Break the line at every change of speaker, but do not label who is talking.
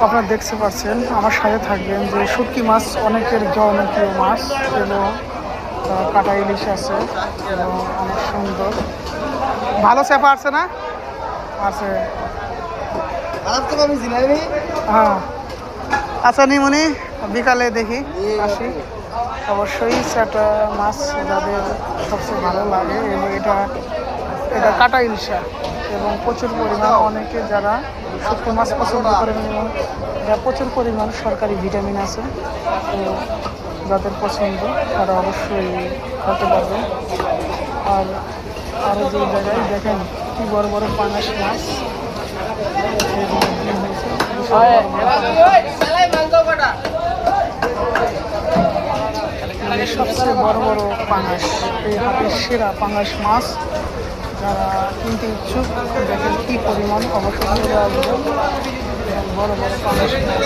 আপনারা দেখতে পাচ্ছেন, আমার সাথে থাকবেন যে শুটকি মাছ অনেকের জনপ্রিয় মাছ এবং কাটা ইলিশ আছে এবং অনেক সুন্দর ভালো চেপা আছে না আছে। হ্যাঁ আচ্ছা নিমুনি বিকালে দেখি আসি। অবশ্যই সেটা মাছ যাদের সবচেয়ে ভালো লাগে এবং এটা এটা কাটা ইলশা এবং প্রচুর পরিমাণ অনেকে যারা শুটকি মাছ পছন্দ করেন এবং যা প্রচুর পরিমাণ সরকারি ভিটামিন আছে, তো যাদের পছন্দ তারা অবশ্যই খেতে পারবে। আর আরও যে জায়গায় দেখেন কি বড় বড় পাঙাশ মাছ সবচেয়ে বড় বড় পাঙাশ, এই হাতের সেরা পাঙাশ মাছ যারা কিনতে ইচ্ছুক দেখেন কি পরিমাণ অবশ্যই বড় বড় পাঙাশ মাছ।